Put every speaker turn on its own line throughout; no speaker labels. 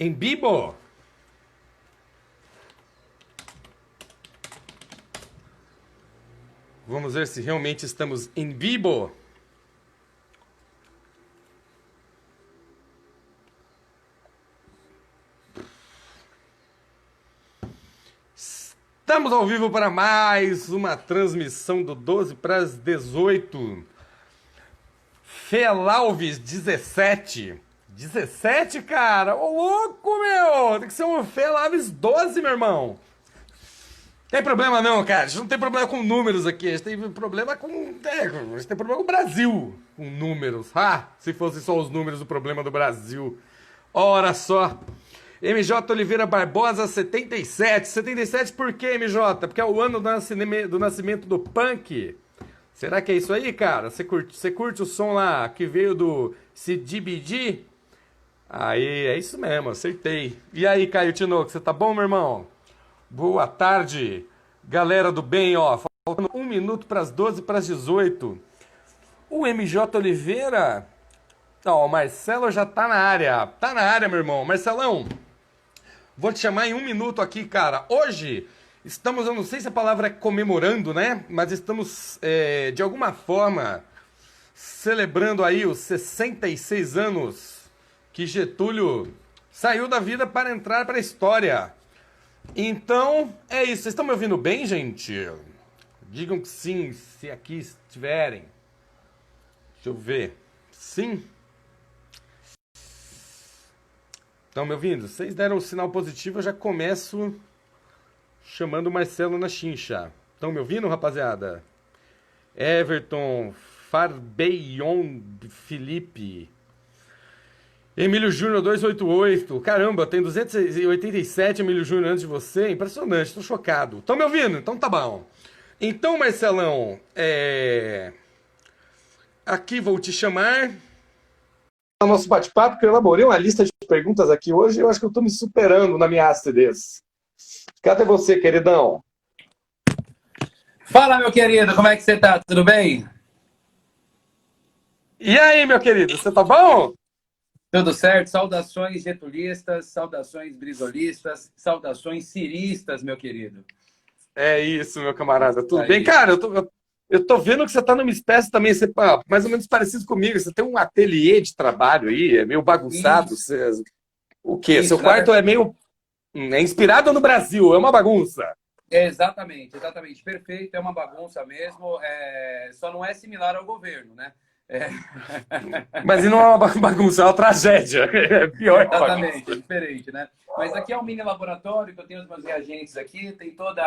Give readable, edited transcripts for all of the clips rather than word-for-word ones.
em vivo? Vamos ver se realmente estamos em vivo. Estamos ao vivo para mais uma transmissão do 12 para as 18. Felalves 17. 17, cara? Ô, louco, meu! Tem que ser um Felalves 12, meu irmão. Tem problema não, cara. A gente não tem problema com números aqui. A gente tem problema com... a gente tem problema com o Brasil. Com números. Ah, se fossem só os números o problema do Brasil. Ora só. MJ Oliveira Barbosa, 77. 77 por quê, MJ? Porque é o ano do nascimento do punk. Será que é isso aí, cara? Você curte o som lá que veio do CDBG? Aí, é isso mesmo, acertei. E aí, Caio Tinoco, você tá bom, meu irmão? Boa tarde, galera do bem, ó. Faltando 1 minuto para as 12 para as 18. O MJ Oliveira... Ó, o Marcelo já tá na área. Tá na área, meu irmão. Marcelão, vou te chamar em 1 minuto aqui, cara. Hoje estamos, eu não sei se a palavra é comemorando, né? Mas estamos, de alguma forma, celebrando aí os 66 anos que Getúlio saiu da vida para entrar para a história. Então, é isso. Vocês estão me ouvindo bem, gente? Digam que sim, se aqui estiverem. Deixa eu ver. Sim? Estão me ouvindo? Se vocês deram um sinal positivo, eu já começo chamando o Marcelo na chincha. Estão me ouvindo, rapaziada? Everton, Farbeion, Felipe... Emílio Júnior 288. Caramba, tem 287 Emílio Júnior antes de você. Impressionante, tô chocado. Estão me ouvindo? Então tá bom. Então, Marcelão, aqui vou te chamar no nosso bate-papo, que eu elaborei uma lista de perguntas aqui hoje e eu acho que eu tô me superando na minha acidez. Cadê você, queridão?
Fala, meu querido, como é que você tá? Tudo bem?
E aí, meu querido, você tá bom?
Tudo certo, saudações getulistas, saudações brizolistas, saudações ciristas, meu querido.
É isso, meu camarada, tudo bem? Cara, eu tô vendo que você tá numa espécie também, você, mais ou menos parecido comigo, você tem um ateliê de trabalho aí, é meio bagunçado. O quê?
Isso,
seu quarto é meio... É inspirado no Brasil, é uma bagunça.
Exatamente, exatamente, perfeito, é uma bagunça mesmo, só não é similar ao governo, né?
Mas não é uma bagunça, é uma tragédia. É pior que
exatamente, é diferente, né? Mas aqui é um mini laboratório que eu tenho os meus reagentes aqui, tem toda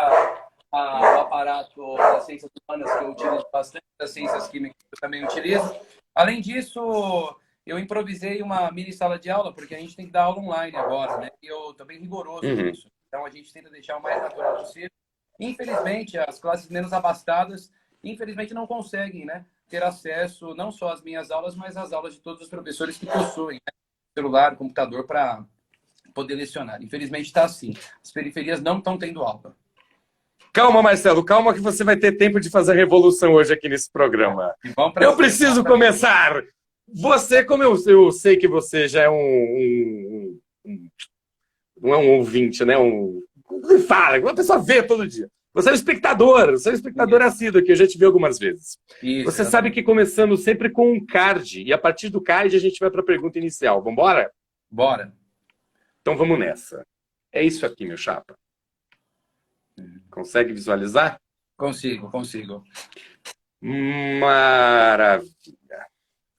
o aparato das ciências humanas que eu utilizo bastante, das ciências químicas que eu também utilizo. Além disso, eu improvisei uma mini sala de aula, porque a gente tem que dar aula online agora, né? E eu tô bem rigoroso nisso. Então a gente tenta deixar o mais natural possível. Infelizmente, as classes menos abastadas, infelizmente não conseguem, né, ter acesso não só às minhas aulas, mas às aulas de todos os professores que possuem, né, celular, computador para poder lecionar. Infelizmente está assim. As periferias não estão tendo aula.
Calma, Marcelo, calma que você vai ter tempo de fazer a revolução hoje aqui nesse programa. Eu preciso começar! Você, como eu sei que você já é não é um ouvinte, né? Fala, uma pessoa vê todo dia. Você é um espectador assíduo aqui, eu já te vi algumas vezes.
Isso,
você sabe que começamos sempre com um card, e a partir do card a gente vai para a pergunta inicial. Vambora?
Bora.
Então vamos nessa. É isso aqui, meu chapa. Consegue visualizar?
Consigo.
Maravilha.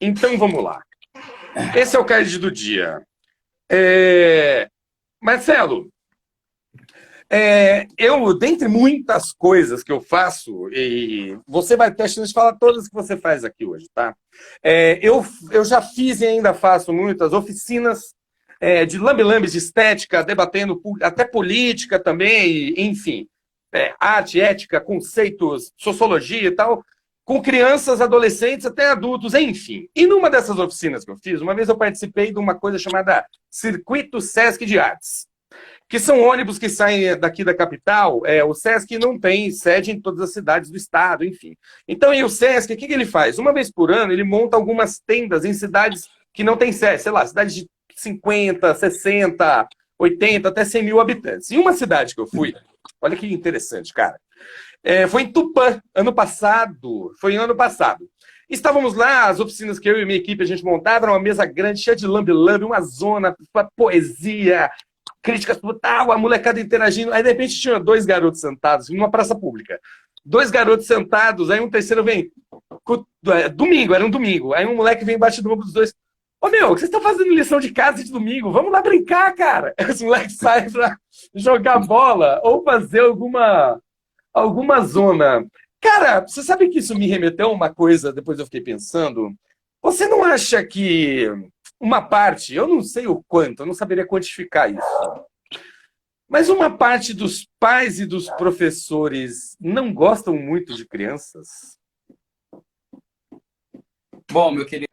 Então vamos lá. Esse é o card do dia. Marcelo, eu, dentre muitas coisas que eu faço, e você vai ter a chance de falar todas que você faz aqui hoje, tá? Eu já fiz e ainda faço muitas oficinas de lambe-lambes de estética, debatendo até política também, enfim, arte, ética, conceitos, sociologia e tal, com crianças, adolescentes, até adultos, enfim. E numa dessas oficinas que eu fiz, uma vez eu participei de uma coisa chamada Circuito Sesc de Artes, que são ônibus que saem daqui da capital. O Sesc não tem sede em todas as cidades do estado, enfim. Então, e o Sesc, o que ele faz? Uma vez por ano, ele monta algumas tendas em cidades que não têm sede, sei lá, cidades de 50, 60, 80, até 100 mil habitantes. Em uma cidade que eu fui, olha que interessante, cara. Foi em Tupã, ano passado. Foi ano passado. Estávamos lá, as oficinas que eu e minha equipe a gente montava, era uma mesa grande, cheia de lambe-lambe, uma zona, poesia, críticas, tal, a molecada interagindo. Aí, de repente, tinha dois garotos sentados numa praça pública. Dois garotos sentados, aí um terceiro vem. Domingo, era um domingo. Aí um moleque vem embaixo do ombro dos dois. Ô, meu, vocês estão fazendo lição de casa de domingo? Vamos lá brincar, cara. Os moleques saem pra jogar bola ou fazer alguma zona. Cara, você sabe que isso me remeteu a uma coisa, depois eu fiquei pensando. Você não acha que uma parte, eu não sei o quanto, eu não saberia quantificar isso, mas uma parte dos pais e dos professores não gostam muito de crianças?
Bom, meu querido,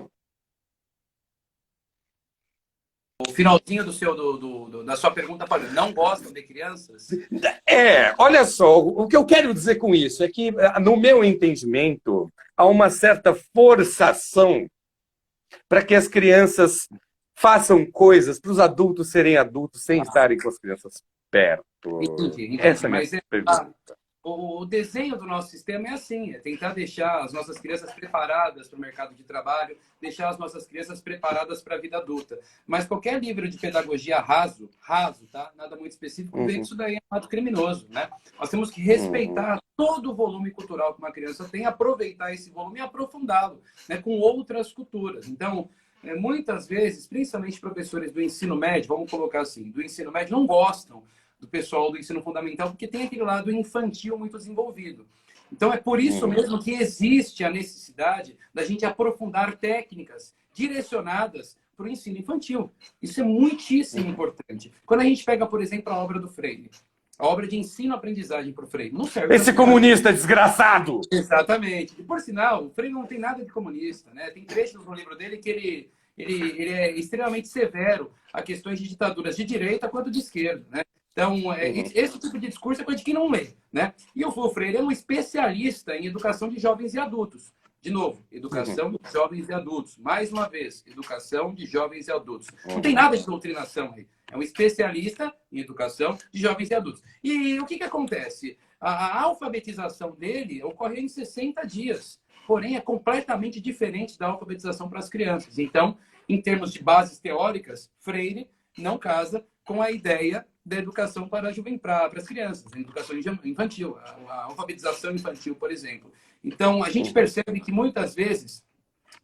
o finalzinho da sua pergunta, Paulo, não gostam de crianças?
Olha só, o que eu quero dizer com isso é que, no meu entendimento, há uma certa forçação para que as crianças façam coisas para os adultos serem adultos sem estarem com as crianças perto.
Entendi.
Essa é a minha
Mas
pergunta.
o desenho do nosso sistema é assim, é tentar deixar as nossas crianças preparadas para o mercado de trabalho, deixar as nossas crianças preparadas para a vida adulta. Mas qualquer livro de pedagogia raso, tá? Nada muito específico, vê que isso daí é um ato criminoso, né? Nós temos que respeitar todo o volume cultural que uma criança tem, aproveitar esse volume e aprofundá-lo, né, com outras culturas. Então, muitas vezes, principalmente professores do ensino médio, vamos colocar assim, do ensino médio, não gostam do pessoal do ensino fundamental, porque tem aquele lado infantil muito desenvolvido. Então, é por isso mesmo que existe a necessidade da gente aprofundar técnicas direcionadas para o ensino infantil. Isso é muitíssimo importante. Quando a gente pega, por exemplo, a obra do Freire, a obra de ensino-aprendizagem para o Freire, não serve.
Esse comunista desgraçado!
Exatamente. E, por sinal, o Freire não tem nada de comunista, né? Tem trechos no livro dele que ele é extremamente severo a questões de ditaduras de direita quanto de esquerda, né? Então, esse tipo de discurso é coisa de quem não lê, né? E o Freire é um especialista em educação de jovens e adultos. De novo, educação de jovens e adultos. Mais uma vez, educação de jovens e adultos. Não tem nada de doutrinação aí. É um especialista em educação de jovens e adultos. E o que acontece? A alfabetização dele ocorre em 60 dias. Porém, é completamente diferente da alfabetização para as crianças. Então, em termos de bases teóricas, Freire não casa com a ideia da educação para as crianças, a educação infantil, a alfabetização infantil, por exemplo. Então, a gente percebe que muitas vezes,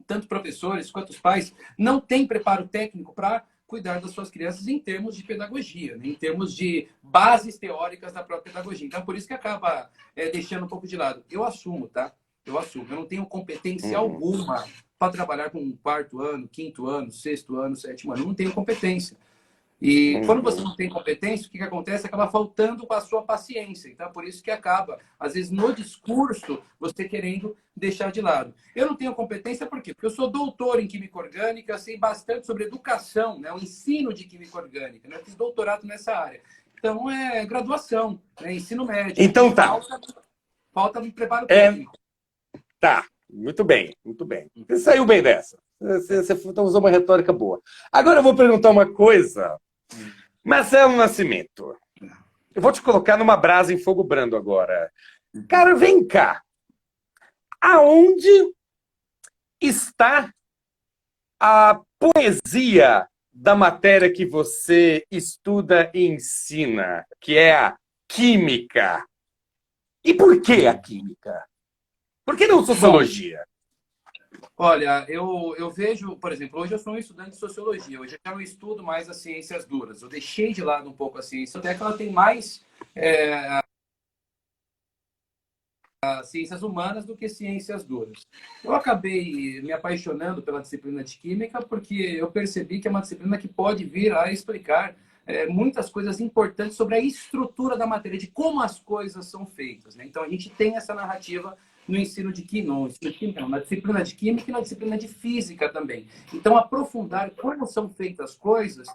tanto professores quanto os pais não têm preparo técnico para cuidar das suas crianças em termos de pedagogia, né? Em termos de bases teóricas da própria pedagogia. Então, por isso que acaba deixando um pouco de lado. Eu assumo, tá? Eu assumo. Eu não tenho competência alguma para trabalhar com quarto ano, quinto ano, sexto ano, sétimo ano. Eu não tenho competência. E quando você não tem competência, o que acontece? Acaba faltando com a sua paciência. Então, por isso que acaba, às vezes, no discurso, você querendo deixar de lado. Eu não tenho competência por quê? Porque eu sou doutor em Química Orgânica, sei bastante sobre educação, né? O ensino de Química Orgânica. Né? Eu fiz doutorado nessa área. Então, é graduação, né? Ensino médio.
Então tá.
Falta me preparo técnico.
Tá, muito bem, muito bem. Você saiu bem dessa. Você usou uma retórica boa. Agora eu vou perguntar uma coisa. Marcelo Nascimento, eu vou te colocar numa brasa em fogo brando agora. Cara, vem cá. Aonde está a poesia da matéria que você estuda e ensina, que é a química? E por que a química? Por que não sociologia?
Olha, eu vejo, por exemplo, hoje eu sou um estudante de sociologia, hoje eu já não estudo mais as ciências duras, eu deixei de lado um pouco a ciência, até que ela tem mais as ciências humanas do que ciências duras. Eu acabei me apaixonando pela disciplina de química porque eu percebi que é uma disciplina que pode vir a explicar muitas coisas importantes sobre a estrutura da matéria, de como as coisas são feitas, né? Então a gente tem essa narrativa no ensino de química, na disciplina de química e na disciplina de física também. Então, aprofundar como são feitas as coisas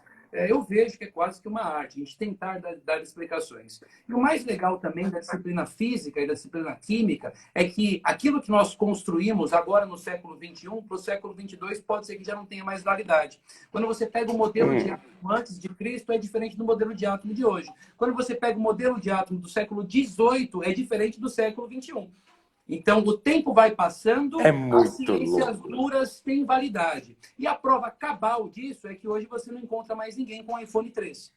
eu vejo que é quase que uma arte, a gente tentar dar explicações. E o mais legal também da disciplina física e da disciplina química é que aquilo que nós construímos agora no século XXI, para o século XXII, pode ser que já não tenha mais validade. Quando você pega o modelo de átomo antes de Cristo, é diferente do modelo de átomo de hoje. Quando você pega o modelo de átomo do século XVIII, é diferente do século XXI. Então, o tempo vai passando, as ciências duras têm validade. E a prova cabal disso é que hoje você não encontra mais ninguém com iPhone 3.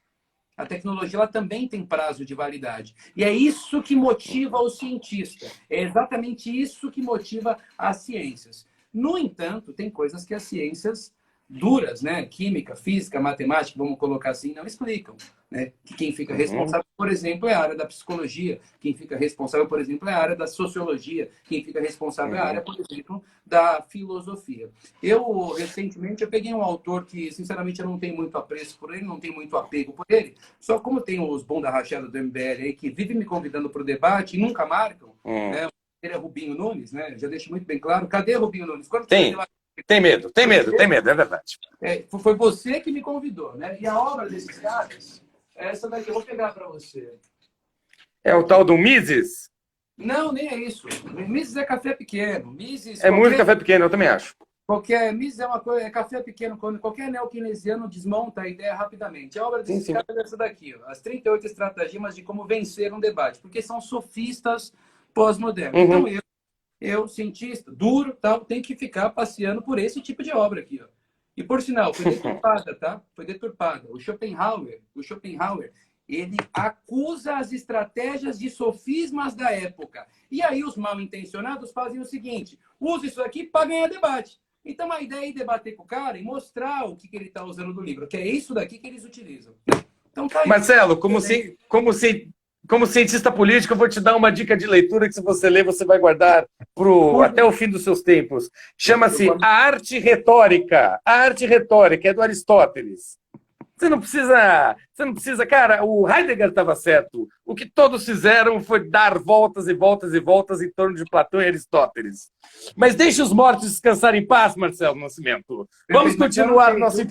A tecnologia ela também tem prazo de validade. E é isso que motiva o cientista. É exatamente isso que motiva as ciências. No entanto, tem coisas que as ciências duras, né? Química, física, matemática, vamos colocar assim, não explicam. Né? Que quem fica responsável, por exemplo, é a área da psicologia. Quem fica responsável, por exemplo, é a área da sociologia. Quem fica responsável é a área, por exemplo, da filosofia. Recentemente, eu peguei um autor que, sinceramente, eu não tenho muito apreço por ele, não tenho muito apego por ele. Só como tem os bunda rachada do MBL aí, que vivem me convidando para o debate e nunca marcam, né? Ele é Rubinho Nunes, né? Já deixo muito bem claro. Cadê Rubinho Nunes? Quando
tem medo, é verdade.
Foi você que me convidou, né? E a obra desses caras, essa daqui eu vou pegar para você.
É o tal do Mises?
Não, nem é isso. Mises é café pequeno. Mises,
muito café pequeno, eu também acho.
Mises é uma coisa, é café pequeno, quando qualquer neo-keynesiano desmonta a ideia rapidamente. A obra desses caras é essa daqui, ó, as 38 estratagemas de como vencer um debate, porque são sofistas pós-modernos. Então eu, cientista, duro, tal, tem que ficar passeando por esse tipo de obra aqui, ó. E, por sinal, foi deturpada, tá? Foi deturpada. O Schopenhauer, ele acusa as estratégias de sofismas da época. E aí os mal-intencionados fazem o seguinte, usa isso aqui para ganhar debate. Então, a ideia é debater com o cara e mostrar o que ele está usando do livro, que é isso daqui que eles utilizam. Então, tá aí.
Marcelo, como cientista político, eu vou te dar uma dica de leitura que, se você ler, você vai guardar até o fim dos seus tempos. Chama-se A Arte Retórica. A Arte Retórica é do Aristóteles. Você não precisa... Cara, o Heidegger estava certo. O que todos fizeram foi dar voltas e voltas e voltas em torno de Platão e Aristóteles. Mas deixe os mortos descansar em paz, Marcelo Nascimento. Vamos continuar nosso...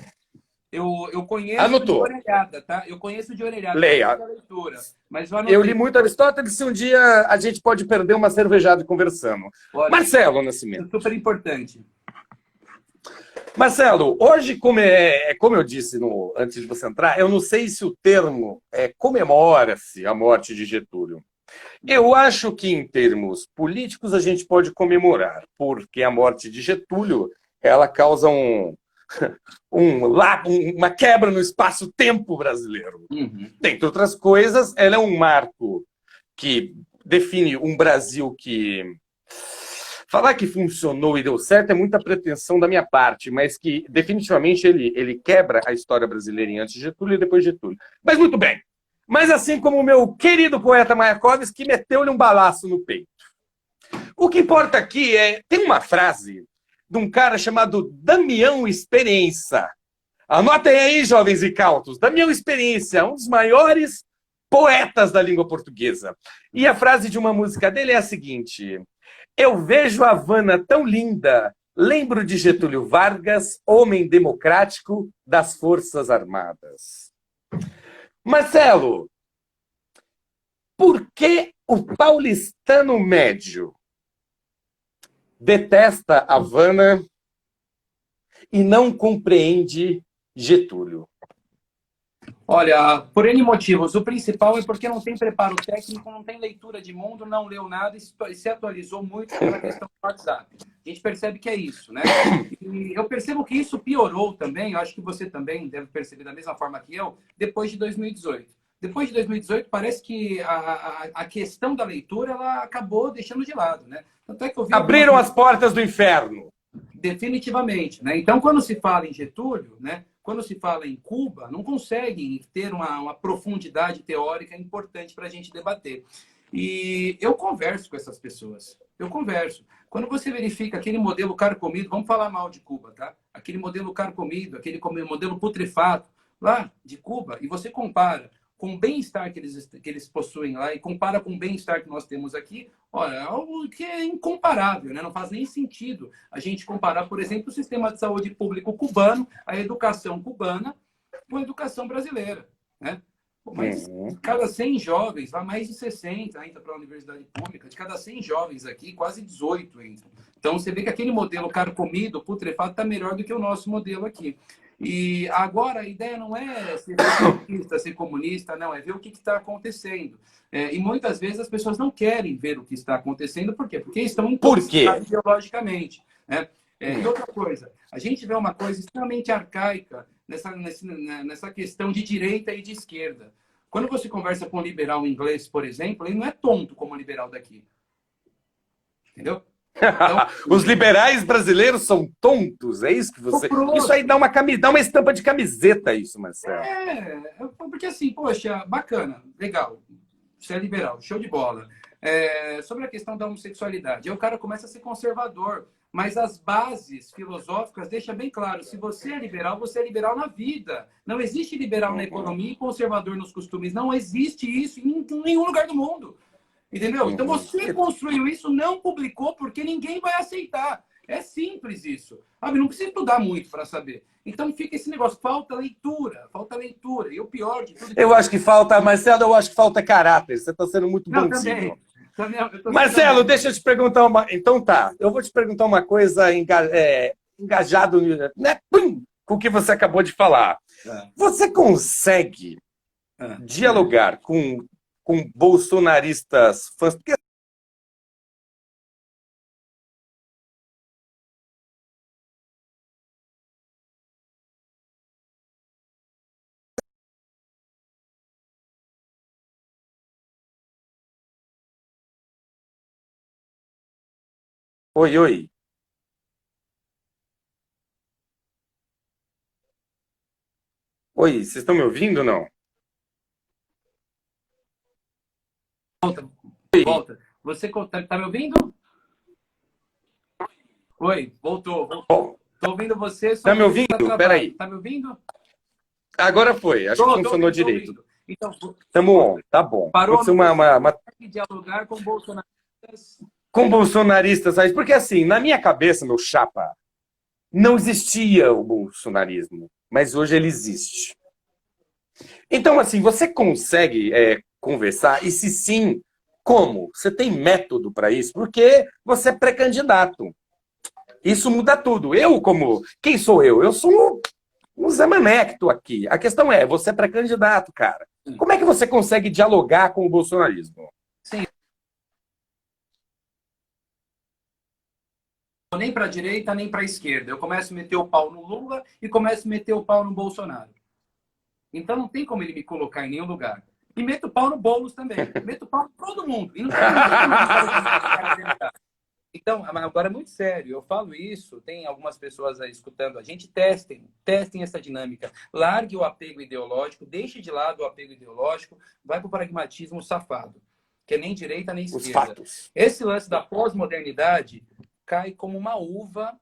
Eu conheço de orelhada, tá? Eu conheço de orelhada.
Leia.
Leitura, mas
eu li muito Aristóteles, se um dia a gente pode perder uma cervejada conversando. Olha, Marcelo Nascimento.
Super importante.
Marcelo, hoje, como eu disse antes de você entrar, eu não sei se o termo comemora-se a morte de Getúlio. Eu acho que, em termos políticos, a gente pode porque a morte de Getúlio ela causa uma quebra no espaço-tempo brasileiro. Dentre outras coisas, ela é um marco que define um Brasil que... Falar que funcionou e deu certo é muita pretensão da minha parte, mas que definitivamente ele quebra a história brasileira em antes de Getúlio e depois de Getúlio. Mas muito bem. Mas assim como o meu querido poeta Mayakovsky meteu-lhe um balaço no peito. O que importa aqui tem uma frase de um cara chamado Damião Experiência. Anotem aí, jovens e cautos. Damião Experiência, um dos maiores poetas da língua portuguesa. E a frase de uma música dele é a seguinte: eu vejo a Havana tão linda, lembro de Getúlio Vargas, homem democrático das Forças Armadas. Marcelo, por que o paulistano médio detesta Havana e não compreende Getúlio?
Olha, por N motivos. O principal é porque não tem preparo técnico, não tem leitura de mundo, não leu nada e se atualizou muito pela questão do WhatsApp. A gente percebe que é isso, né? E eu percebo que isso piorou também, eu acho que você também deve perceber da mesma forma que eu, depois de 2018. Depois de 2018, parece que a questão da leitura ela acabou deixando de lado, né? Tanto é que eu vi
abriram as portas do inferno.
Definitivamente, né? Então, quando se fala em Getúlio, né? Quando se fala em Cuba, não conseguem ter uma profundidade teórica importante para a gente debater. E eu converso com essas pessoas. Eu converso. Quando você verifica aquele modelo carcomido, vamos falar mal de Cuba, tá? Aquele modelo carcomido, aquele modelo putrefato lá de Cuba, e você compara com o bem-estar que eles possuem lá e compara com o bem-estar que nós temos aqui, olha, é algo que é incomparável, né? Não faz nem sentido a gente comparar, por exemplo, o sistema de saúde público cubano, a educação cubana com a educação brasileira, né? Mas de cada 100 jovens, vai mais de 60 entra para a universidade pública. De cada 100 jovens aqui, quase 18 entram. Então, você vê que aquele modelo carcomido, putrefato, está melhor do que o nosso modelo aqui. E agora, a ideia não é ser comunista, não. É ver o que está acontecendo. E muitas vezes as pessoas não querem ver o que está acontecendo. Por quê? Porque estão intoxicadas ideologicamente, né? E outra coisa, a gente vê uma coisa extremamente arcaica nessa questão de direita e de esquerda. Quando você conversa com um liberal inglês, por exemplo, ele não é tonto como o liberal daqui. Entendeu? Então,
os liberais brasileiros são tontos, é isso que você... Isso aí dá uma estampa de camiseta, isso, Marcelo.
Porque assim, poxa, bacana, legal, você é liberal, show de bola. Sobre a questão da homossexualidade, aí o cara começa a ser conservador, mas as bases filosóficas deixam bem claro, se você é liberal na vida. Não existe liberal na economia e conservador nos costumes. Não existe isso em nenhum lugar do mundo. Entendeu? Então você construiu isso, não publicou, porque ninguém vai aceitar. É simples isso. Sabe? Não precisa estudar muito para saber. Então fica esse negócio, falta leitura. E o pior de tudo...
Eu acho que falta, Marcelo, eu acho que falta caráter. Você está sendo muito bonzinho. Marcelo, deixa eu te perguntar uma... Então tá, eu vou te perguntar uma coisa engajado, né? Com o que você acabou de falar. Você consegue dialogar com bolsonaristas fãs? Porque... Oi, oi. Oi, vocês estão me ouvindo ou não?
Volta. Você tá me ouvindo? Oi, voltou. Tô ouvindo você.
Tá me ouvindo? Peraí.
Tá me ouvindo?
Agora foi. Acho que funcionou direito.
Então,
tamo on. Tá bom.
Parou uma... dialogar com bolsonaristas.
Com bolsonaristas, porque assim, na minha cabeça, meu chapa, não existia o bolsonarismo, mas hoje ele existe. Então, assim, você consegue conversar? E se sim, como? Você tem método para isso? Porque você é pré-candidato. Isso muda tudo. Quem sou eu? Eu sou um Zé Mané que estou aqui. A questão é, você é pré-candidato, cara. Como é que você consegue dialogar com o bolsonarismo?
Sim. Nem para a direita, nem para a esquerda. Eu começo a meter o pau no Lula e começo a meter o pau no Bolsonaro. Então não tem como ele me colocar em nenhum lugar. E meto o pau no Boulos também. Meto o pau em todo mundo. E não tem Então, agora é muito sério. Eu falo isso, tem algumas pessoas aí escutando a gente. Testem essa dinâmica. Largue o apego ideológico, deixe de lado o apego ideológico, vai para o pragmatismo safado, que é nem direita nem esquerda.
Os fatos.
Esse lance da pós-modernidade cai como uma uva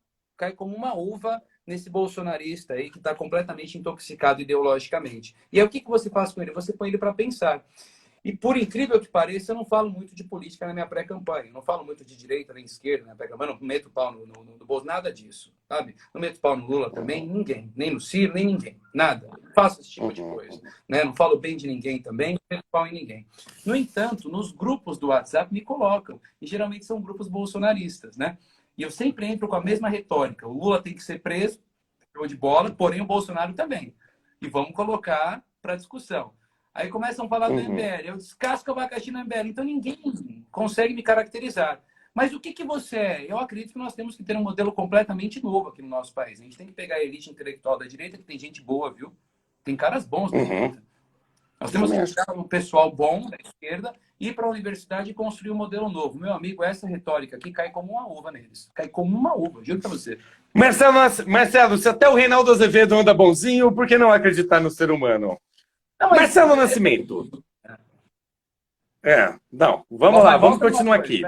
nesse bolsonarista aí que está completamente intoxicado ideologicamente. E aí o que você faz com ele? Você põe ele para pensar. E por incrível que pareça, eu não falo muito de política na minha pré-campanha. Não falo muito de direita nem esquerda na pré-campanha. Não meto pau no Bolsonaro, nada disso. Sabe? Não meto pau no Lula também, ninguém. Nem no Ciro, nem ninguém. Nada. Não faço esse tipo de coisa. Né? Não falo bem de ninguém também, não meto pau em ninguém. No entanto, nos grupos do WhatsApp me colocam. E geralmente são grupos bolsonaristas, né? E eu sempre entro com a mesma retórica. O Lula tem que ser preso, show de bola, porém o Bolsonaro também. E vamos colocar para discussão. Aí começam a falar do MBL. Eu descasco o abacaxi no MBL. Então ninguém consegue me caracterizar. Mas o que você é? Eu acredito que nós temos que ter um modelo completamente novo aqui no nosso país. A gente tem que pegar a elite intelectual da direita, que tem gente boa, viu? Tem caras bons da direita. Nós temos que pegar um pessoal bom da esquerda, ir para a universidade e construir um modelo novo. Meu amigo, essa retórica aqui cai como uma uva neles. Cai como uma uva, juro para você.
Marcelo, se até o Reinaldo Azevedo anda bonzinho, por que não acreditar no ser humano? Não, Marcelo Nascimento. Vamos lá, vamos continuar aqui.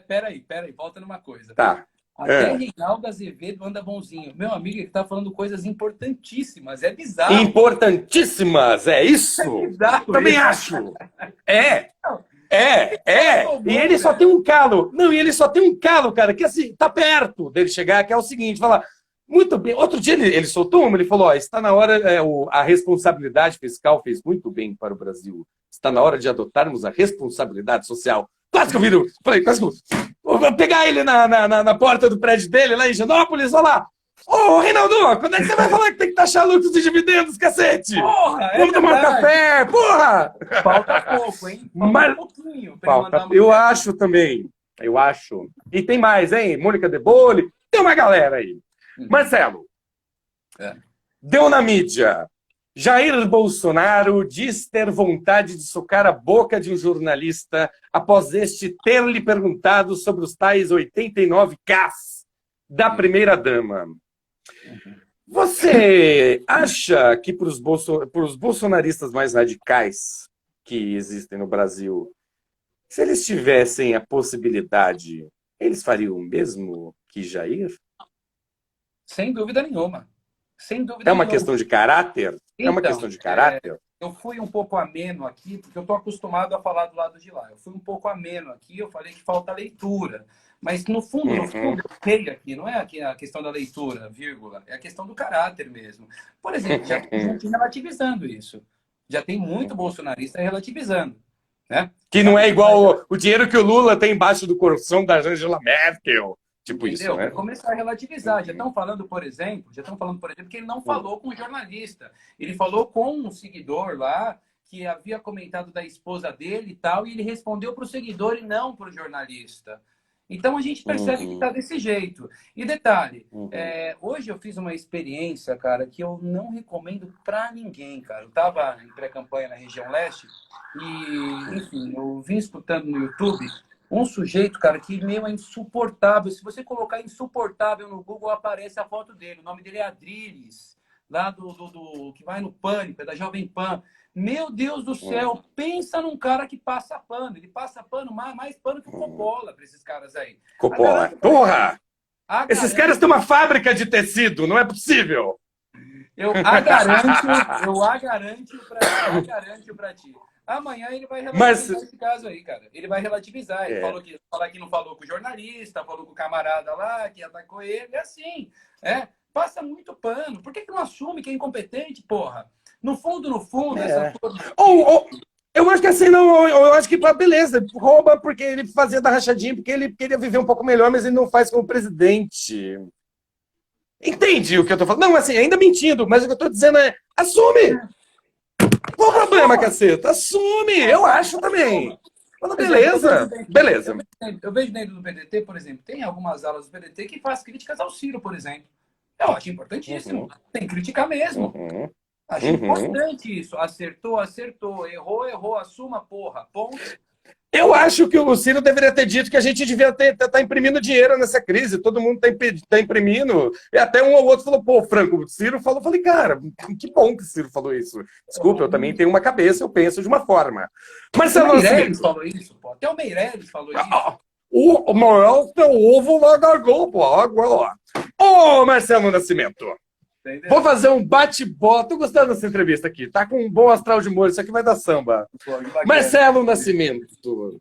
Peraí, volta numa coisa.
Tá.
Até Reinaldo Azevedo anda bonzinho. Meu amigo, ele tá falando coisas importantíssimas. É bizarro.
Importantíssimas, é isso?
É bizarro.
Também acho. E ele só tem um calo. Não, e ele só tem um calo, cara, que assim, tá perto dele chegar, que é o seguinte, falar, Muito bem. Outro dia ele soltou uma, ele falou, ó, está na hora, a responsabilidade fiscal fez muito bem para o Brasil. Está na hora de adotarmos a responsabilidade social. Quase que eu viro, falei, quase que eu vou pegar ele na porta do prédio dele, lá em Higienópolis, olha lá. Ô, Reinaldo, quando é que você vai falar que tem que taxar lucros e dividendos, cacete?
Porra,
Vamos tomar um café, porra!
Falta pouco, hein? Falta um pouquinho pra ele mandar uma
Eu acho também, eu acho. E tem mais, hein? Mônica De Bolle, tem uma galera aí. Marcelo, deu na mídia. Jair Bolsonaro diz ter vontade de socar a boca de um jornalista após este ter lhe perguntado sobre os tais 89Ks da primeira-dama. Você acha que para os bolsonaristas mais radicais que existem no Brasil, se eles tivessem a possibilidade, eles fariam o mesmo que Jair?
Sem dúvida nenhuma. Sem dúvida
É uma
nenhuma.
questão de caráter? É uma questão de caráter?
Eu fui um pouco ameno aqui, porque eu estou acostumado a falar do lado de lá. Eu fui um pouco ameno aqui, eu falei que falta leitura. Mas, no fundo, eu sei aqui, não é aqui a questão da leitura, vírgula, é a questão do caráter mesmo. Por exemplo, já tem gente relativizando isso. Já tem muito bolsonarista relativizando. Né?
Que não é igual o dinheiro que o Lula tem embaixo do coração da Angela Merkel. Tipo
Entendeu?
isso, né?
Vai começar a relativizar. Já estão falando, por exemplo, que ele não falou com um jornalista. Ele falou com um seguidor lá que havia comentado da esposa dele e tal, e ele respondeu para o seguidor e não para o jornalista. Então a gente percebe que está desse jeito. E detalhe, hoje eu fiz uma experiência, cara, que eu não recomendo para ninguém, cara. Eu estava em pré-campanha na região leste e, enfim, eu vim escutando no YouTube um sujeito, cara, que meu é insuportável. Se você colocar insuportável no Google, aparece a foto dele. O nome dele é Adriles, lá do que vai no Pânico, é da Jovem Pan. Meu Deus do céu, pensa num cara que passa pano. Ele passa pano, mais pano que o Coppola para esses caras aí.
Coppola. Porra! Esses caras têm uma fábrica de tecido, não é possível.
Eu a garanto para ti. Amanhã ele vai relativizar esse caso aí, cara. Ele vai relativizar. Ele falou que não falou com o jornalista, falou com o camarada lá, que atacou ele. É assim. Passa muito pano. Por que não assume que é incompetente, porra? No fundo, essa porra...
Eu acho que assim, não, eu acho que, beleza, rouba porque ele fazia da rachadinha, porque ele queria viver um pouco melhor, mas ele não faz como presidente. Entende o que eu tô falando? Não, assim, ainda mentindo, mas o que eu tô dizendo é, assume! Qual o problema, caceta? Assume! Eu acho também. Mas beleza, beleza.
Eu vejo dentro do PDT, por exemplo, tem algumas alas do PDT que faz críticas ao Ciro, por exemplo. Eu acho importantíssimo. Tem que criticar mesmo. Acho importante isso. Acertou, errou, assuma, porra. Ponto.
Eu acho que o Ciro deveria ter dito que a gente devia estar imprimindo dinheiro nessa crise. Todo mundo está imprimindo. E até um ou outro falou, pô, Franco, o Ciro falou. Eu falei, cara, que bom que o Ciro falou isso. Desculpa, eu também tenho uma cabeça, eu penso de uma forma. Mas
o Meirelles falou isso, pô. Até o Meirelles falou isso.
O Manuel tem o ovo lá gargou, pô. Agora, ó. Ô, Marcelo Nascimento. Entendeu? Vou fazer um bate-bola. Tô gostando dessa entrevista aqui. Tá com um bom astral de molho. Isso aqui vai dar samba. Marcelo Nascimento.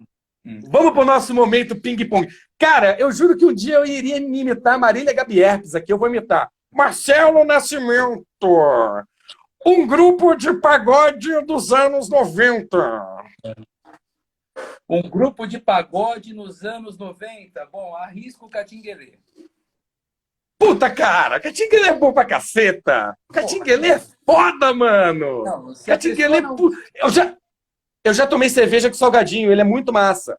Vamos pro nosso momento ping-pong. Cara, eu juro que um dia eu iria me imitar Marília Gabi Herpes aqui. Eu vou imitar. Marcelo Nascimento. Um grupo de pagode dos anos 90.
Um grupo de pagode nos anos 90. Bom, arrisco o Catinguelê.
Puta, cara, Catinguelê é bom pra caceta. Catinguelê é foda, mano. Não, Catinguelê... Não... Eu já tomei cerveja com salgadinho, ele é muito massa.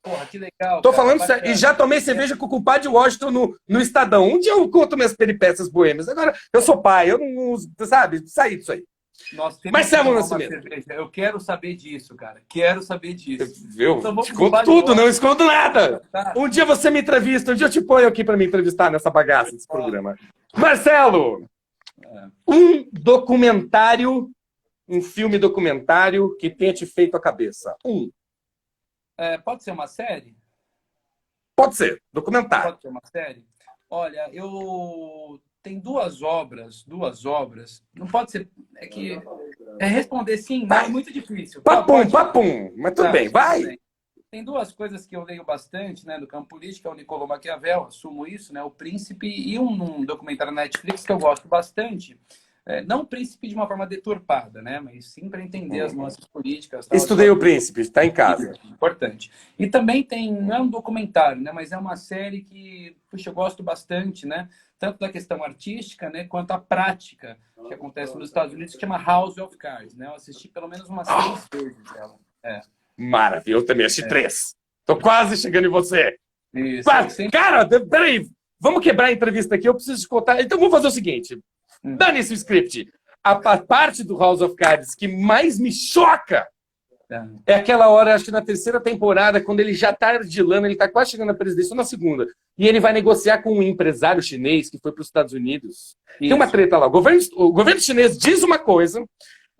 Porra, que legal.
Tô falando sério. E já tomei cerveja com o compadre Washington no Estadão. Um dia eu conto minhas peripécias boêmias. Agora, eu sou pai, eu não... Sabe? Saí disso aí. Marcelo Nascimento.
Eu quero saber disso, cara. Quero saber disso.
Eu escondo tudo, não escondo nada. Um dia você me entrevista, um dia eu te ponho aqui para me entrevistar nessa bagaça desse programa. Marcelo, um documentário, um filme documentário que tenha te feito a cabeça.
Pode ser uma série?
Pode ser, documentário.
Pode ser uma série? Olha, tem duas obras. Não pode ser. É que responder sim, não é muito difícil.
Papum. Mas tudo bem, vai.
Tem duas coisas que eu leio bastante, né, do campo político, é o Niccolo Maquiavel, assumo isso, né, o Príncipe, e um documentário na Netflix que eu gosto bastante. Não o Príncipe de uma forma deturpada, né, mas sim para entender as nuances políticas. Tal,
Estudei o Príncipe, está em casa.
Importante. E também tem, não é um documentário, né, mas é uma série que, puxa, eu gosto bastante, né, tanto da questão artística, né, quanto a prática que acontece nos Estados Unidos, que chama House of Cards, né, eu assisti pelo menos umas 6 vezes ela.
Maravilha, eu também assisti 3. Tô quase chegando em você.
Isso, sempre...
Cara, peraí, vamos quebrar a entrevista aqui, eu preciso te contar. Então vamos fazer o seguinte, dane-se o script. A parte do House of Cards que mais me choca é aquela hora, acho que na terceira temporada, quando ele já tá ardilando, ele tá quase chegando na presidência, ou na segunda, e ele vai negociar com um empresário chinês que foi para os Estados Unidos. Tem uma treta lá. O governo chinês diz uma coisa,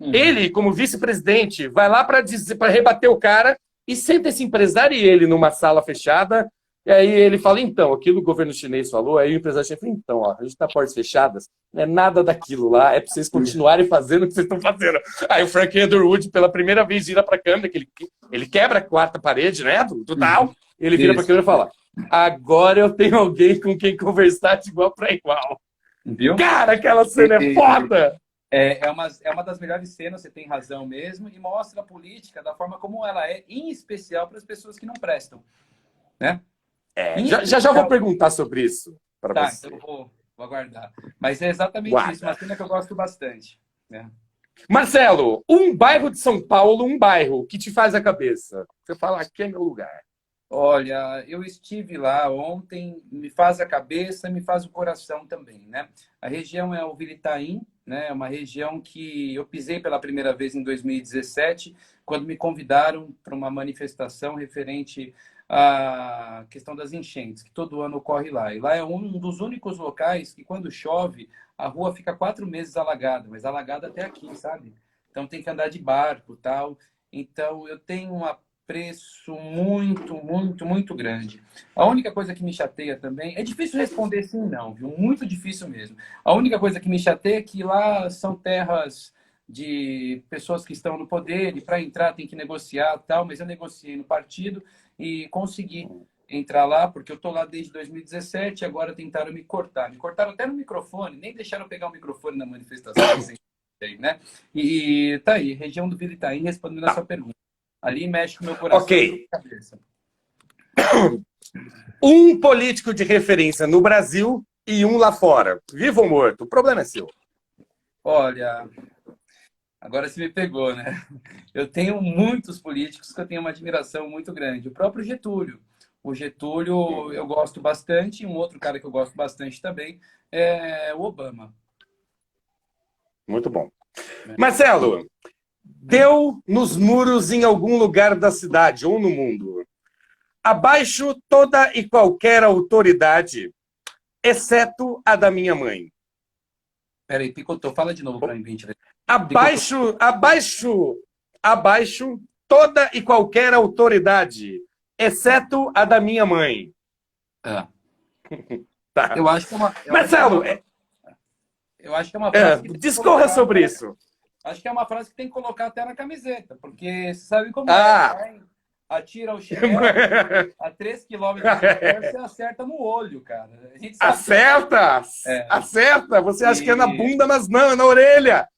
ele, como vice-presidente, vai lá para rebater o cara e senta esse empresário e ele numa sala fechada. E aí ele fala, então, aquilo que o governo chinês falou, aí o empresário chinês fala, então, ó, a gente tá portas fechadas, não é nada daquilo lá, é para vocês continuarem fazendo o que vocês estão fazendo. Aí o Frank Underwood, pela primeira vez, vira para a câmera, que ele quebra a quarta parede, né, do tal, ele vira para a câmera e fala, agora eu tenho alguém com quem conversar de igual para igual.
Viu?
Cara, aquela cena é foda!
É uma das melhores cenas, você tem razão mesmo, e mostra a política da forma como ela é, em especial para as pessoas que não prestam, né?
Já vou perguntar sobre isso para você.
Então eu vou aguardar. Mas é exatamente isso, uma cena que eu gosto bastante. Né?
Marcelo, um bairro de São Paulo, um bairro que te faz a cabeça. Você fala, aqui é meu lugar.
Olha, eu estive lá ontem, me faz a cabeça, me faz o coração também, né? A região é o Vila Itaim, né? É uma região que eu pisei pela primeira vez em 2017, quando me convidaram para uma manifestação referente à questão das enchentes, que todo ano ocorre lá. E lá é um dos únicos locais que, quando chove, a rua fica 4 meses alagada, mas alagada até aqui, sabe? Então tem que andar de barco, tal. Então eu tenho um apreço muito grande. A única coisa que me chateia também, é difícil responder sim não, viu? Muito difícil mesmo. A única coisa que me chateia é que lá são terras de pessoas que estão no poder e para entrar tem que negociar, tal, mas eu negociei no partido e consegui entrar lá, porque eu estou lá desde 2017 e agora tentaram me cortar. Me cortaram até no microfone, nem deixaram pegar o microfone na manifestação. Né? E tá aí, região do Vila Itaim, respondendo a sua pergunta. Ali mexe com o meu coração e cabeça.
Um político de referência no Brasil e um lá fora. Vivo ou morto? O problema é seu.
Olha, agora você me pegou, né? Eu tenho muitos políticos que eu tenho uma admiração muito grande. O próprio Getúlio. O Getúlio eu gosto bastante. Um outro cara que eu gosto bastante também é o Obama.
Muito bom. Marcelo, deu nos muros em algum lugar da cidade ou no mundo. Abaixo toda e qualquer autoridade, exceto a da minha mãe.
Peraí, picotou. Fala de novo para mim, 20 vezes.
Abaixo toda e qualquer autoridade, exceto a da minha mãe. Tá.
Eu acho que é uma...
Marcelo,
eu acho que é uma frase que
discorra sobre isso.
Acho que é uma frase que tem que colocar até na camiseta, porque você sabe como é, né? Atira o chinelo, a 3 km você acerta no olho, cara. A gente sabe
acerta! Acerta! Você acha que é na bunda, mas não, é na orelha.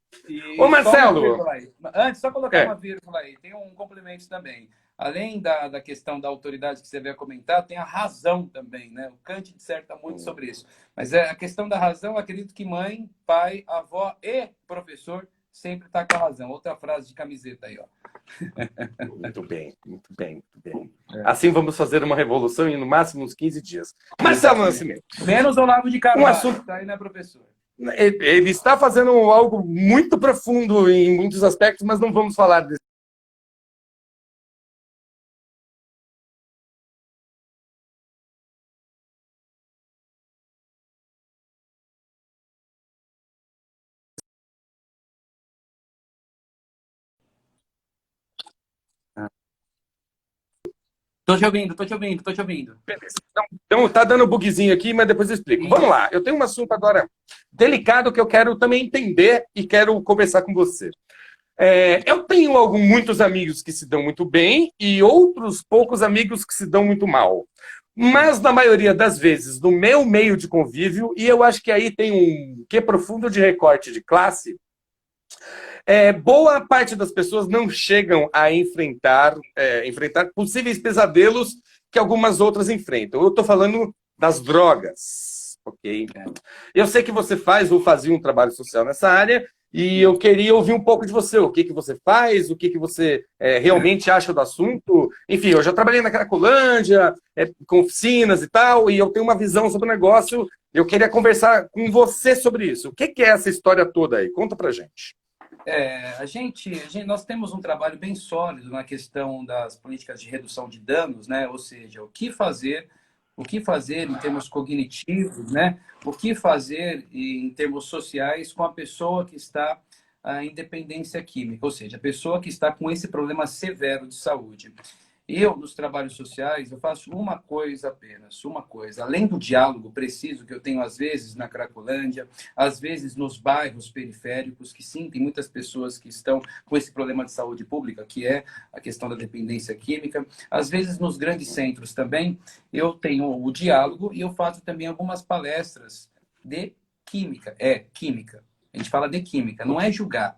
Ô, Marcelo!
Antes, só colocar uma vírgula aí. Tem um complemento também. Além da questão da autoridade que você veio comentar, tem a razão também, né? O Kant disserta muito sobre isso. Mas a questão da razão, acredito que mãe, pai, avó e professor sempre está com a razão. Outra frase de camiseta aí, ó.
Muito bem. Assim vamos fazer uma revolução em no máximo uns 15 dias. Marcelo Nascimento.
Menos Olavo de Carvalho, tá aí, né, professor?
Ele está fazendo algo muito profundo em muitos aspectos, mas não vamos falar desse.
Tô te ouvindo.
Beleza. Então, tá dando bugzinho aqui, mas depois eu explico. Vamos lá. Eu tenho um assunto agora delicado que eu quero também entender e quero conversar com você. Eu tenho muitos amigos que se dão muito bem e outros poucos amigos que se dão muito mal. Mas, na maioria das vezes, no meu meio de convívio, e eu acho que aí tem um quê profundo de recorte de classe, boa parte das pessoas não chegam a enfrentar possíveis pesadelos que algumas outras enfrentam. Eu estou falando das drogas, ok? Eu sei que você faz ou fazia um trabalho social nessa área e eu queria ouvir um pouco de você. O que você faz, o que você realmente acha do assunto. Enfim, eu já trabalhei na Cracolândia, com oficinas e tal, e eu tenho uma visão sobre o negócio. Eu queria conversar com você sobre isso. O que é essa história toda aí? Conta pra gente.
Nós temos um trabalho bem sólido na questão das políticas de redução de danos, né? Ou seja, o que fazer em termos cognitivos, né? O que fazer em termos sociais com a pessoa que está em dependência química, ou seja, a pessoa que está com esse problema severo de saúde. Eu, nos trabalhos sociais, eu faço uma coisa apenas, uma coisa. Além do diálogo preciso que eu tenho, às vezes, na Cracolândia, às vezes nos bairros periféricos, que sim, tem muitas pessoas que estão com esse problema de saúde pública, que é a questão da dependência química. Às vezes, nos grandes centros também, eu tenho o diálogo e eu faço também algumas palestras de química. Química. A gente fala de química, não é julgar.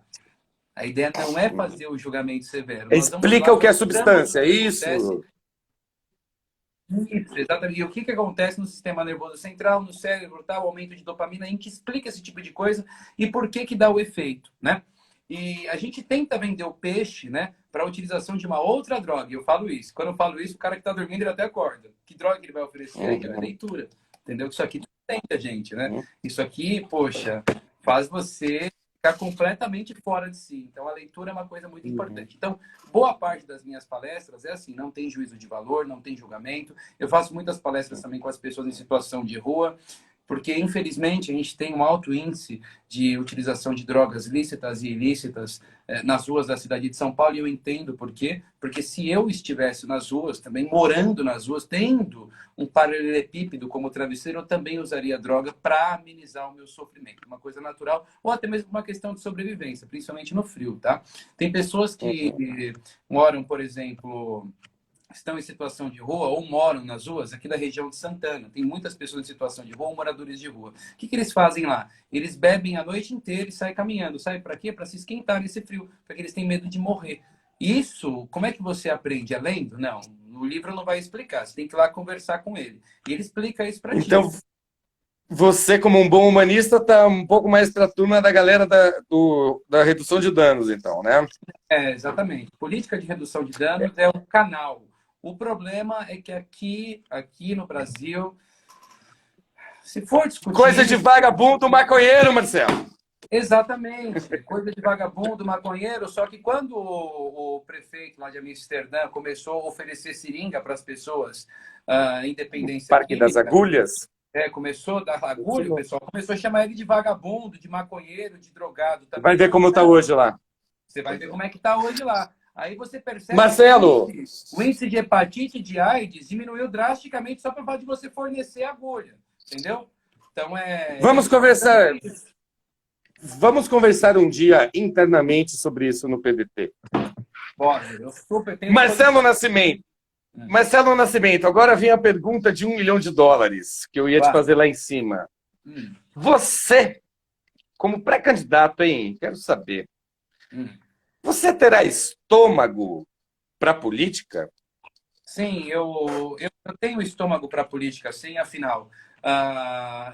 A ideia não é fazer o julgamento severo. Nós vamos
Explica
lá,
o que é
mostramos
substância, é
o que
isso?
acontece. Isso, exatamente. E o que acontece no sistema nervoso central, no cérebro, tal, aumento de dopamina, a gente explica esse tipo de coisa e por que dá o efeito, né? E a gente tenta vender o peixe, né, para a utilização de uma outra droga. E eu falo isso. Quando eu falo isso, o cara que está dormindo, ele até acorda. Que droga que ele vai oferecer? Aí, é leitura. Entendeu? Isso aqui tenta, gente, né? Isso aqui, poxa, faz você ficar completamente fora de si. Então, a leitura é uma coisa muito importante. Então, boa parte das minhas palestras é assim, não tem juízo de valor, não tem julgamento. Eu faço muitas palestras também com as pessoas em situação de rua, porque, infelizmente, a gente tem um alto índice de utilização de drogas lícitas e ilícitas nas ruas da cidade de São Paulo, e eu entendo por quê. Porque se eu estivesse nas ruas, também morando nas ruas, tendo um paralelepípedo como travesseiro, eu também usaria droga para amenizar o meu sofrimento. Uma coisa natural, ou até mesmo uma questão de sobrevivência, principalmente no frio, tá? Tem pessoas que moram, por exemplo, estão em situação de rua ou moram nas ruas aqui da região de Santana. Tem muitas pessoas em situação de rua ou moradores de rua. O que eles fazem lá? Eles bebem a noite inteira e saem caminhando. Saem para quê? Para se esquentar nesse frio, porque eles têm medo de morrer. Isso, como é que você aprende? É lendo? Não, no livro não vai explicar. Você tem que ir lá conversar com ele. E ele explica isso para ti.
Então, você, como um bom humanista, está um pouco mais para a turma da galera da redução de danos, então, né?
Exatamente. Política de redução de danos é um canal. O problema é que aqui no Brasil, se for discutir...
Coisa de vagabundo maconheiro, Marcelo.
Exatamente. Coisa de vagabundo maconheiro. Só que quando o prefeito lá de Amsterdã começou a oferecer seringa para as pessoas em dependência
Parque
química,
das Agulhas.
começou a dar agulha, o pessoal começou a chamar ele de vagabundo, de maconheiro, de drogado. Também.
Vai ver como está hoje lá.
Você vai ver como é que está hoje lá. Aí você percebe
Marcelo,
que o índice de hepatite e de AIDS diminuiu drasticamente só por fato de você fornecer agulha. Entendeu? Então
Vamos conversar. Vamos conversar um dia internamente sobre isso no PDT.
Bora, eu super tenho
Marcelo Nascimento. Marcelo Nascimento, agora vem a pergunta de $1 milhão que eu ia te fazer lá em cima. Você, como pré-candidato, hein? Quero saber. Você terá estômago para política?
Sim, eu tenho estômago para política, sim, afinal.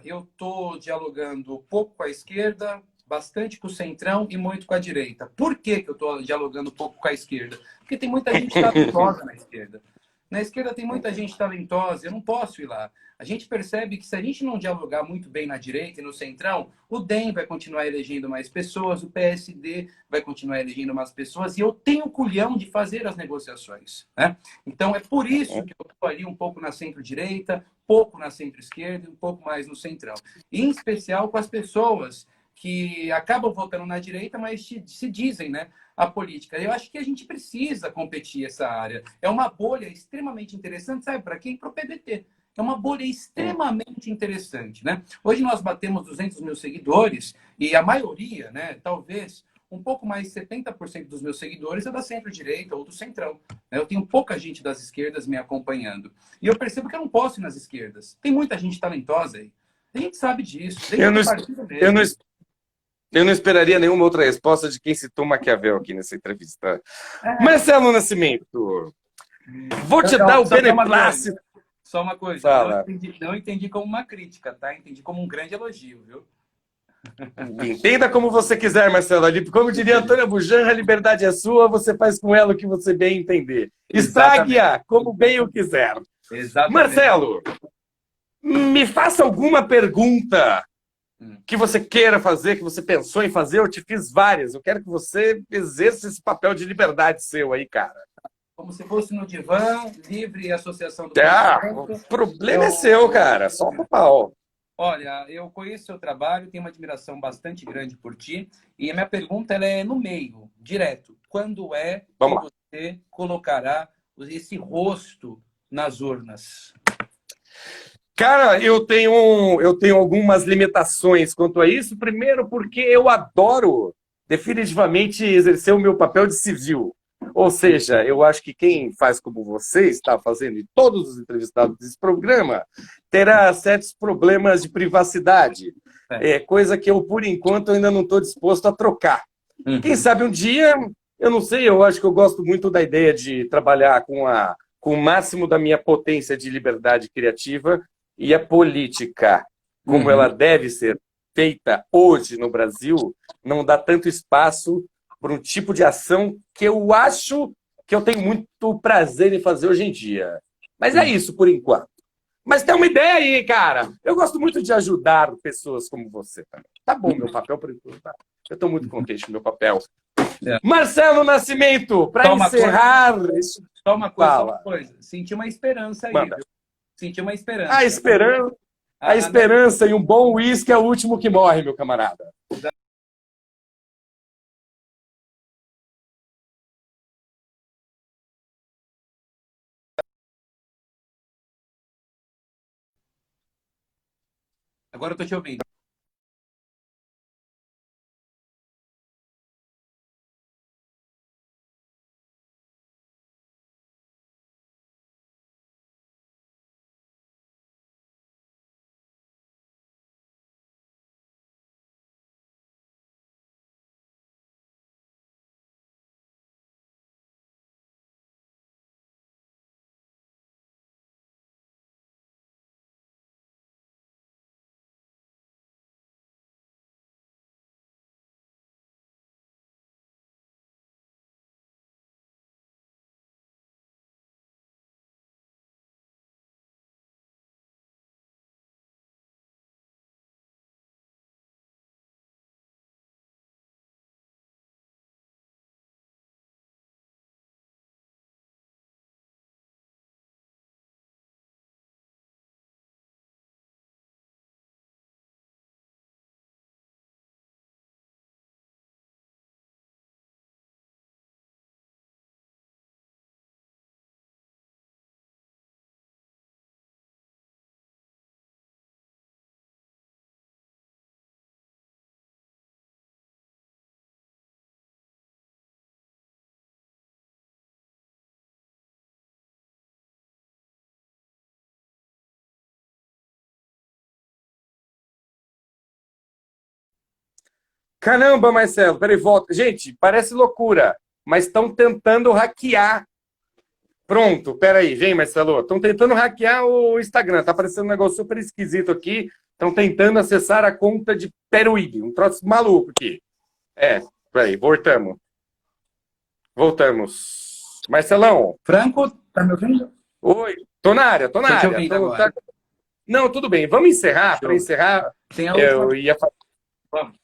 Eu estou dialogando pouco com a esquerda, bastante com o centrão e muito com a direita. Por que eu estou dialogando pouco com a esquerda? Porque tem muita gente talentosa na esquerda. Na esquerda tem muita gente talentosa, eu não posso ir lá. A gente percebe que se a gente não dialogar muito bem na direita e no centrão, o DEM vai continuar elegendo mais pessoas, o PSD vai continuar elegendo mais pessoas, e eu tenho culhão de fazer as negociações, né? Então é por isso que eu estou ali um pouco na centro-direita, pouco na centro-esquerda e um pouco mais no centrão. Em especial com as pessoas que acabam votando na direita, mas se dizem, né, a política. Eu acho que a gente precisa competir essa área. É uma bolha extremamente interessante, sabe para quem? Para o PDT. É uma bolha extremamente interessante, né? Hoje nós batemos 200 mil seguidores e a maioria, né, talvez um pouco mais de 70% dos meus seguidores é da centro-direita ou do centrão. Né? Eu tenho pouca gente das esquerdas me acompanhando. E eu percebo que eu não posso ir nas esquerdas. Tem muita gente talentosa aí. A gente sabe disso.
Eu
Dentro
não,
do partido
eu não,
mesmo.
eu não esperaria nenhuma outra resposta de quem citou Maquiavel aqui nessa entrevista.
É,
Marcelo Nascimento, vou te dar o
só que é uma coisa.
beneplácito.
Só uma coisa.
Fala.
Não entendi como uma crítica, tá? Entendi como um grande elogio, viu?
Entenda como você quiser, Marcelo. Como diria Antônia Bujan, a liberdade é sua, você faz com ela o que você bem entender. Estrague-a como bem o quiser.
Exatamente.
Marcelo, me faça alguma pergunta que você queira fazer, que você pensou em fazer. Eu te fiz várias. Eu quero que você exerça esse papel de liberdade seu aí, cara.
Como se fosse no divã, livre associação do
O problema é seu, cara. Solta o pau.
Olha, eu conheço seu trabalho, tenho uma admiração bastante grande por ti. E a minha pergunta ela é no meio, direto. Quando é que você colocará esse rosto nas urnas?
Cara, eu tenho algumas limitações quanto a isso. Primeiro, porque eu adoro definitivamente exercer o meu papel de civil. Ou seja, eu acho que quem faz como você está fazendo e todos os entrevistados desse programa terá certos problemas de privacidade. Coisa que eu, por enquanto, ainda não estou disposto a trocar. Quem sabe um dia, eu não sei, eu acho que eu gosto muito da ideia de trabalhar com o máximo da minha potência de liberdade criativa. E a política, como ela deve ser feita hoje no Brasil, não dá tanto espaço para um tipo de ação que eu acho que eu tenho muito prazer em fazer hoje em dia. Mas é isso por enquanto. Mas tem uma ideia aí, cara. Eu gosto muito de ajudar pessoas como você também. Tá bom meu papel por enquanto. Tá? Eu estou muito contente com o meu papel. Marcelo Nascimento, para encerrar...
Só uma coisa. Senti uma esperança aí, viu? Senti uma esperança.
A esperança e um bom uísque é o último que morre, meu camarada.
Agora eu tô te ouvindo.
Caramba, Marcelo, peraí, volta. Gente, parece loucura, mas estão tentando hackear. Pronto, peraí, vem, Marcelo. Estão tentando hackear o Instagram. Tá aparecendo um negócio super esquisito aqui. Estão tentando acessar a conta de Peruíbe. Um troço maluco aqui. Peraí, voltamos. Marcelão.
Franco, tá me ouvindo?
Oi, tô na área.
Tô te ouvindo agora.
Não, tudo bem. Vamos encerrar. Para encerrar, eu ia fazer.
Vamos,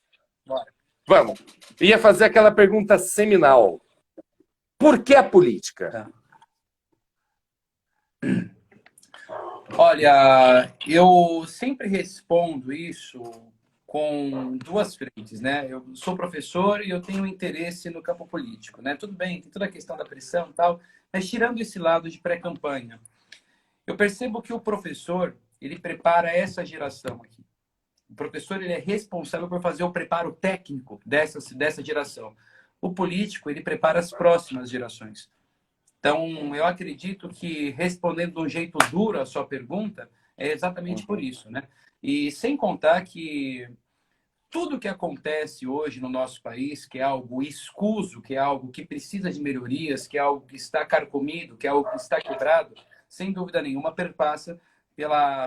bora.
Vamos. Ia fazer aquela pergunta seminal. Por que a política?
Tá. Olha, eu sempre respondo isso com duas frentes, né? Eu sou professor e eu tenho interesse no campo político, né? Tudo bem, tem toda a questão da pressão e tal, mas tirando esse lado de pré-campanha, eu percebo que o professor, ele prepara essa geração aqui. O professor ele é responsável por fazer o preparo técnico dessa geração. O político ele prepara as próximas gerações. Então, eu acredito que, respondendo de um jeito duro a sua pergunta, é exatamente por isso, né? E sem contar que tudo que acontece hoje no nosso país, que é algo escuso, que é algo que precisa de melhorias, que é algo que está carcomido, que é algo que está quebrado, sem dúvida nenhuma, perpassa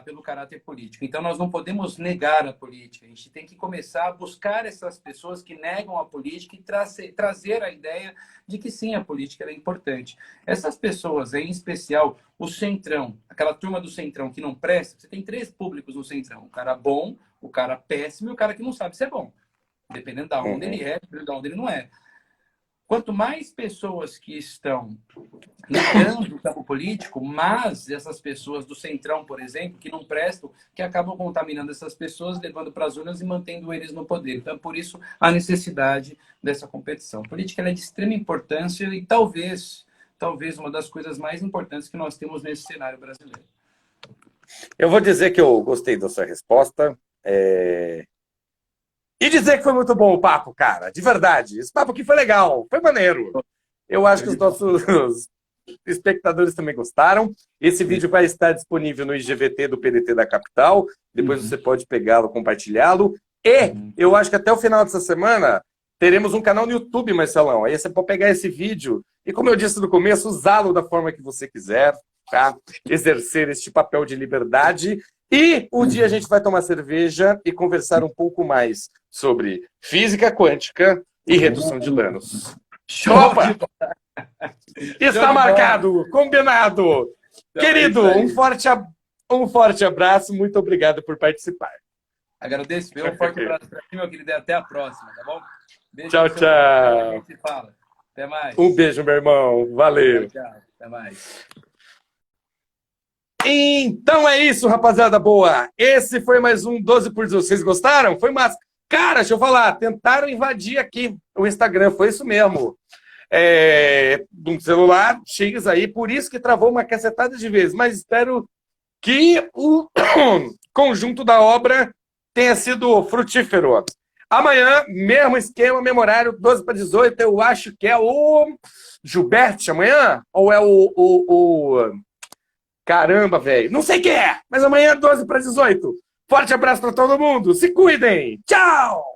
pelo caráter político. Então, nós não podemos negar a política. A gente tem que começar a buscar essas pessoas que negam a política e trazer a ideia de que sim, a política é importante. Essas pessoas, em especial o Centrão, aquela turma do Centrão que não presta, você tem 3 públicos no Centrão. O cara bom, o cara péssimo e o cara que não sabe se é bom. Dependendo de onde ele é, dependendo de onde ele não é. Quanto mais pessoas que estão negando o campo político, mas essas pessoas do Centrão, por exemplo, que não prestam, que acabam contaminando essas pessoas, levando para as urnas e mantendo eles no poder. Então, por isso, a necessidade dessa competição. A política é de extrema importância e talvez uma das coisas mais importantes que nós temos nesse cenário brasileiro.
Eu vou dizer que eu gostei da sua resposta. E dizer que foi muito bom o papo, cara. De verdade. Esse papo aqui foi legal. Foi maneiro. Eu acho que os nossos espectadores também gostaram. Esse vídeo vai estar disponível no IGVT do PDT da Capital. Depois você pode pegá-lo, compartilhá-lo. E eu acho que até o final dessa semana teremos um canal no YouTube, Marcelão. Aí você pode pegar esse vídeo e, como eu disse no começo, usá-lo da forma que você quiser, tá? Exercer este papel de liberdade. E um dia a gente vai tomar cerveja e conversar um pouco mais sobre física quântica e redução de danos. Opa! Está marcado, combinado. Querido, um forte abraço, muito obrigado por participar.
Agradeço, um forte abraço para ti, meu querido, e até a próxima, tá bom?
Beijo, tchau, tchau.
A gente fala. Até mais.
Um beijo, meu irmão. Valeu.
Tchau, tchau. Até mais.
Então é isso, rapaziada boa. Esse foi mais um 12 por 12. Vocês gostaram? Foi massa. Cara, deixa eu falar, tentaram invadir aqui o Instagram, foi isso mesmo. De um celular X aí, por isso que travou uma cacetada de vezes. Mas espero que o conjunto da obra tenha sido frutífero. Amanhã, mesmo esquema, mesmo horário, 12 para 18, eu acho que é o Gilberto amanhã? Ou é o... Caramba, velho. Não sei quem é, mas amanhã 12 para 18. Forte abraço para todo mundo. Se cuidem. Tchau!